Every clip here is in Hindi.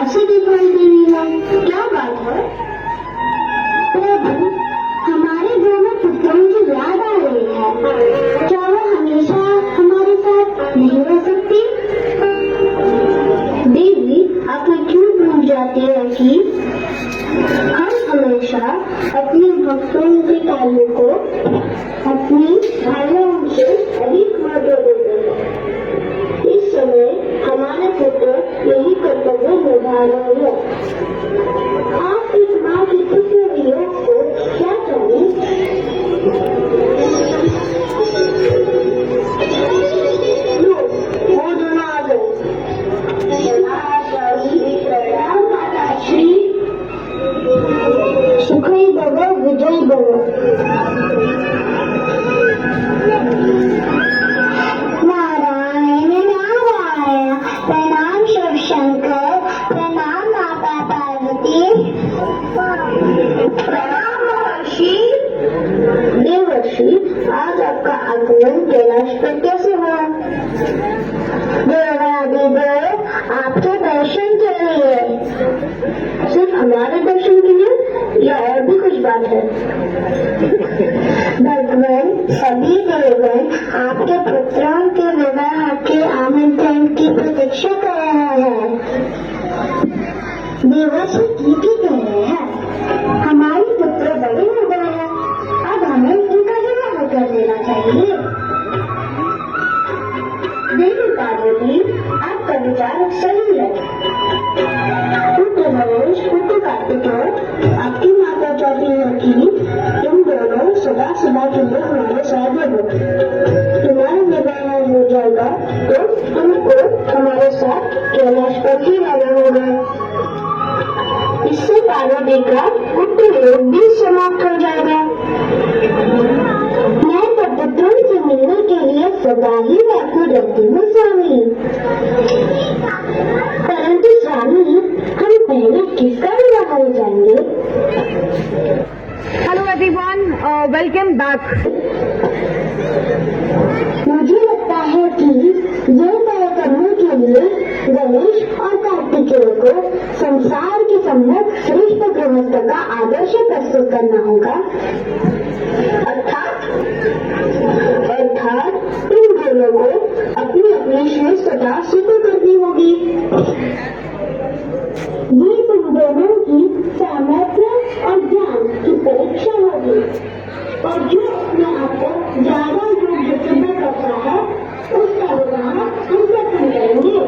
उदासी दिखाई दे रही है, क्या बात है? प्रभु, हमारे दोनों पुत्रों की याद आ रही है, क्या वो हमेशा हमारे साथ नहीं रह सकती? देवी, आप क्यों भूल जाती है कि हम हमेशा अपने भक्तों के कार्यों को अपनी भावनाओं से अधिक महत्व देते हैं। इस समय हमारे पुत्र यही कर्तव्य निभा रहे हैं। आप इस माँ की पुत्र वियोग को क्या करें? वो दोनों आ गए। श्री सुखई भव विजय भव। नारायण नारायण, प्रणाम शिव शंकर, प्रणाम माता पार्वती, प्रणाम महर्षि। देवर्षि, आज आपका आगमन कैलाश पर कैसे हुआ? देवादिदेव आपके दर्शन के लिए। सिर्फ हमारे दर्शन के लिए या और भी कुछ बात है? भगवान, सभी देवगण आपके पुत्रों के विवाह के आमंत्रण की प्रतीक्षा कर रहे हैं। देवर्षि ठीक ही कह रहे हैं, हमारे पुत्र बड़े हो गए हैं, अब हमें इनका विवाह कर देना चाहिए। देवी पार्वती, आपका विचार सही है। पुत्र नरेश, पुत्र कार्तिकेय, आपकी माता चाहती है कि तुम दोनों सदा सदा के लिए हमारे साथ रहो। तुम्हारा विवाह हो जाएगा तो तुमको हमारे साथ कैलाश पर ही रहना होगा। इससे पार्वती का पुत्र योग भी समाप्त हो जाएगा। मैं तो पुत्रों से मिलने के लिए सदा ही व्याकुल रहती हूँ स्वामी। परंतु स्वामी, हम पहले किसका विवाह हो जाएंगे? Hello everyone, welcome back. मुझे लगता है कि ये तय करने के लिए गणेश और कार्तिकेय को संसार के सम्यक श्रेष्ठ गृहस्थ का आदर्श प्रस्तुत करना होगा। अर्थात इन दोनों को अपनी अपनी श्रेष्ठता सिद्ध करनी होगी। ये तुम दोनों की सामर्थ्य और ज्ञान की परीक्षा होगी, और जो अपने आप को ज्यादा योग्य सिद्ध करता है उसका विवाह हम प्रथम करेंगे।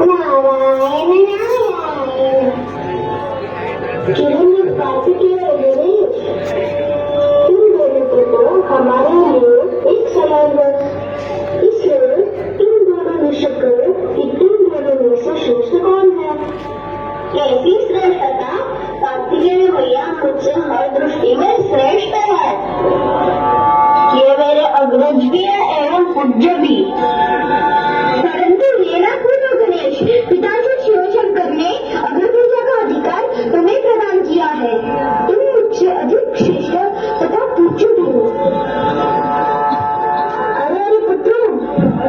नारायण नारायण। किरण कार्तिकेय गणेश, इन दोनों को तो हमारे लिए एक समान है। इसलिए इन दोनों में शक करो कि इन दोनों में से श्रेष्ठ कौन है? कैसी श्रेष्ठता? कार्तिकेय भैया मुझसे हर दृष्टि में श्रेष्ठ है। ये मेरे अग्रज भी है एवं पूज्य भी। परंतु ये ना भूलो गणेश, पिताजी शिव शंकर ने अग्र पूजा का अधिकार तुम्हें प्रदान किया है। तुम मुझसे अधिक श्रेष्ठ तथा पूज्य भी हो। अरे पुत्रों,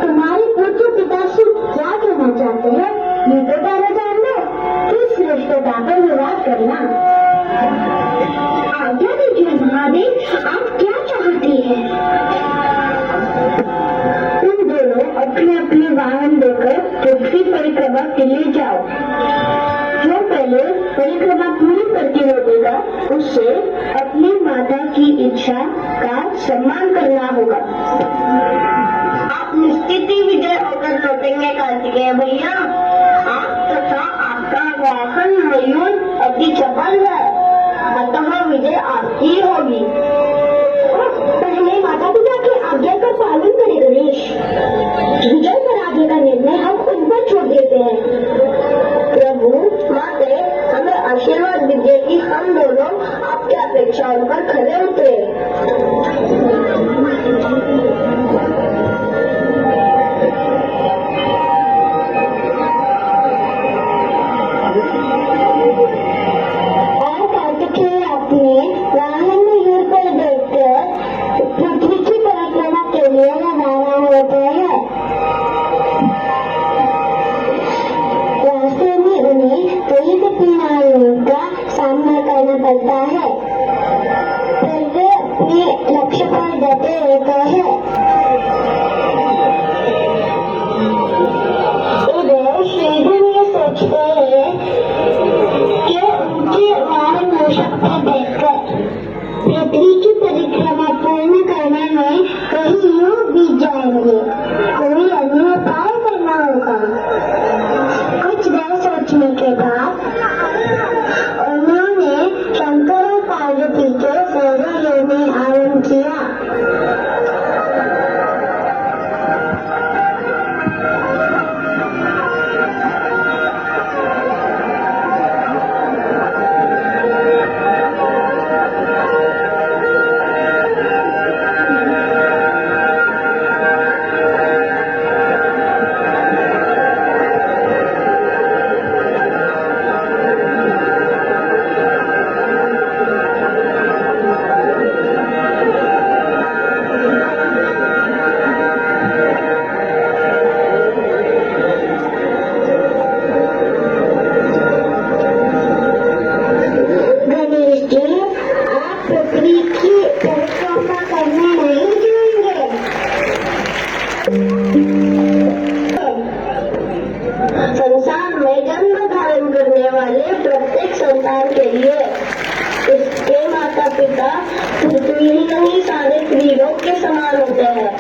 तुम्हारे पुत्र पिताजी क्या कहना चाहते हैं ये तो पहले जान लो। किस श्रेष्ठता पर विवाद करना? आज्ञा दीजिए महादेव, आप क्या चाहती हैं? तुम दोनों अपने अपने वाहन लेकर पृथ्वी परिक्रमा के लिए जाओ। जो पहले परिक्रमा पूरी करके लौटेगा उससे अपनी माता की इच्छा का सम्मान करना होगा। आप निश्चित ही विजय होकर लौटेंगे कार्तिकेय भैया। आप तथा आपका वाहन मयूर अति चपल है, अतः विजय आपकी होगी। पहले माता पिता की आज्ञा का पालन करें गणेश। विजय पराजय का निर्णय हम खुद पर छोड़ देते हैं। प्रभु माते, हमें आशीर्वाद दीजिए कि हम दोनों आपकी अपेक्षाओं पर खरे उतरे। करता है, फिर वे अपने लक्ष्य पर डटे रहते हैं। इधर श्रीधर ये सोचते हैं कि उनके वाहन शक्ति देखकर पृथ्वी की परिक्रमा पूर्ण करने में कहीं युग बीत जाएंगे, कोई अन्य उपाय करना होगा। कुछ देर सोचने के बाद उन्होंने शंकर और पार्वती के सौर में आरंभ किया। संसार में जन्म धारण करने वाले प्रत्येक संतान के लिए उसके माता पिता पृथ्वी ही नहीं सारे त्रिलोक के समान होते हैं।